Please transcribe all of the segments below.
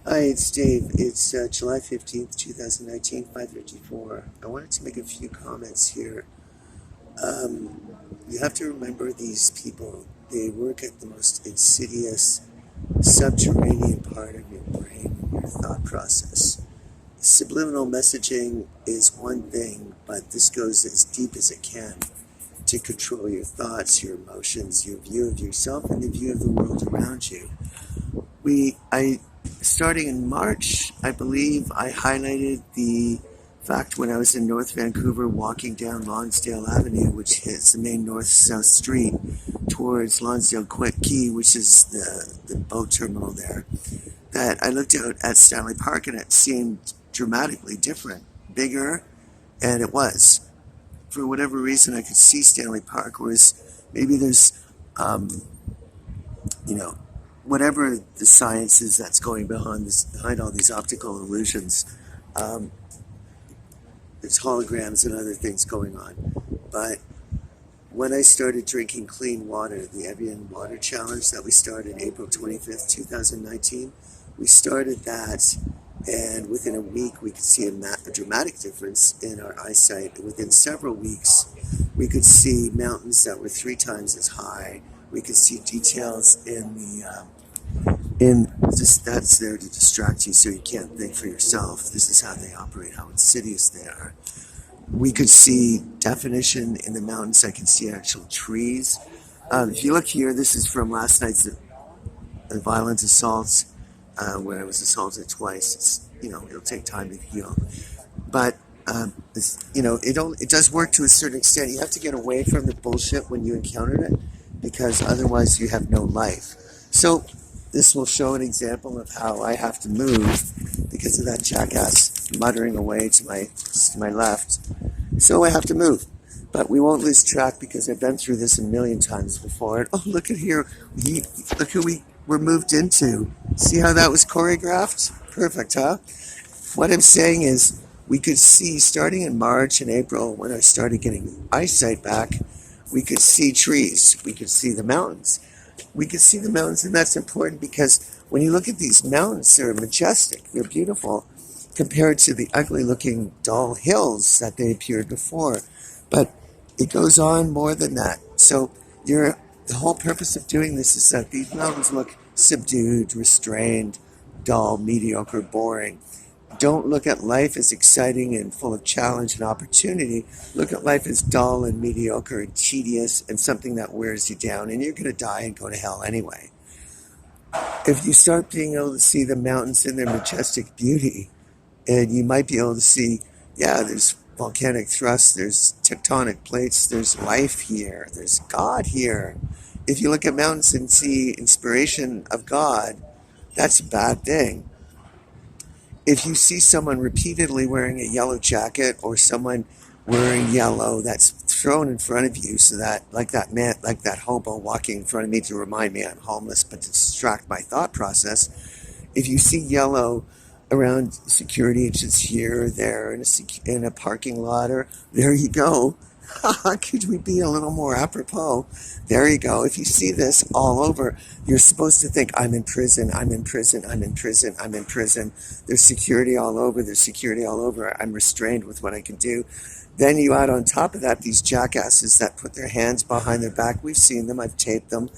Hi, it's Dave. It's July 15th, 2019, 5:54. I wanted to make a few comments here. You have to remember these people. They work at the most insidious, subterranean part of your brain and your thought process. Subliminal messaging is one thing, but this goes as deep as it can to control your thoughts, your emotions, your view of yourself, and the view of the world around you. Starting in March, I believe, I highlighted the fact when I was in North Vancouver walking down Lonsdale Avenue, which hits the main north-south street towards Lonsdale Quay, which is the boat terminal there, that I looked out at Stanley Park and it seemed dramatically different, bigger, and it was. For whatever reason, I could see Stanley Park, whereas maybe there's, um, you know, whatever the science is that's going behind all these optical illusions, um, there's holograms and other things going on. But when I started drinking clean water, the Evian water challenge that we started April 25th, 2019, we started that, and within a week we could see a dramatic difference in our eyesight. Within several weeks, we could see mountains that were 3 times as high. We could see details in just that's there to distract you so you can't think for yourself. This is how they operate, how insidious they are. We could see definition in the mountains. I can see actual trees. If you look here, this is from last night's violent assaults, where I was assaulted twice. It'll take time to heal, but it does work to a certain extent. You have to get away from the bullshit when you encounter it, because otherwise you have no life. So this will show an example of how I have to move because of that jackass muttering away to my left. So I have to move. But we won't lose track because I've been through this a million times before. And, oh, look at here. Look who we were moved into. See how that was choreographed? Perfect, huh? What I'm saying is we could see, starting in March and April, when I started getting eyesight back, we could see trees. We could see the mountains. We could see the mountains, and that's important because when you look at these mountains, they're majestic. They're beautiful compared to the ugly-looking dull hills that they appeared before. But it goes on more than that. So the whole purpose of doing this is that these mountains look subdued, restrained, dull, mediocre, boring. Don't look at life as exciting and full of challenge and opportunity. Look at life as dull and mediocre and tedious and something that wears you down, and you're going to die and go to hell anyway. If you start being able to see the mountains in their majestic beauty, and you might be able to see, yeah, there's volcanic thrust, there's tectonic plates, there's life here, there's God here. If you look at mountains and see inspiration of God, that's a bad thing. If you see someone repeatedly wearing a yellow jacket or someone wearing yellow that's thrown in front of you, so that, like that hobo walking in front of me to remind me I'm homeless, but to distract my thought process, if you see yellow around security agents here or there in a parking lot, or there you go. Could we be a little more apropos? There you go. If you see this all over, you're supposed to think, I'm in prison, I'm in prison, I'm in prison, I'm in prison. There's security all over, there's security all over. I'm restrained with what I can do. Then you add on top of that these jackasses that put their hands behind their back. We've seen them, I've taped them,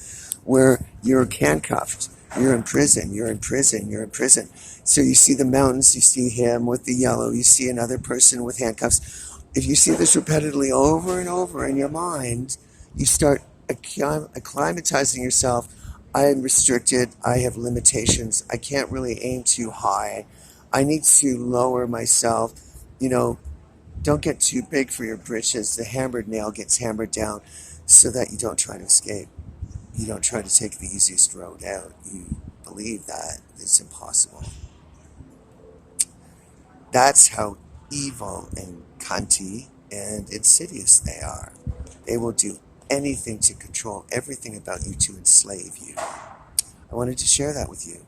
where you're handcuffed. You're in prison, you're in prison, you're in prison. So you see the mountains, you see him with the yellow, you see another person with handcuffs. If you see this repeatedly over and over in your mind, you start acclimatizing yourself. I am restricted, I have limitations, I can't really aim too high. I need to lower myself. Don't get too big for your britches. The hammered nail gets hammered down so that you don't try to escape. You don't try to take the easiest road out. You believe that it's impossible. That's how evil and cunty and insidious they are. They will do anything to control everything about you to enslave you. I wanted to share that with you.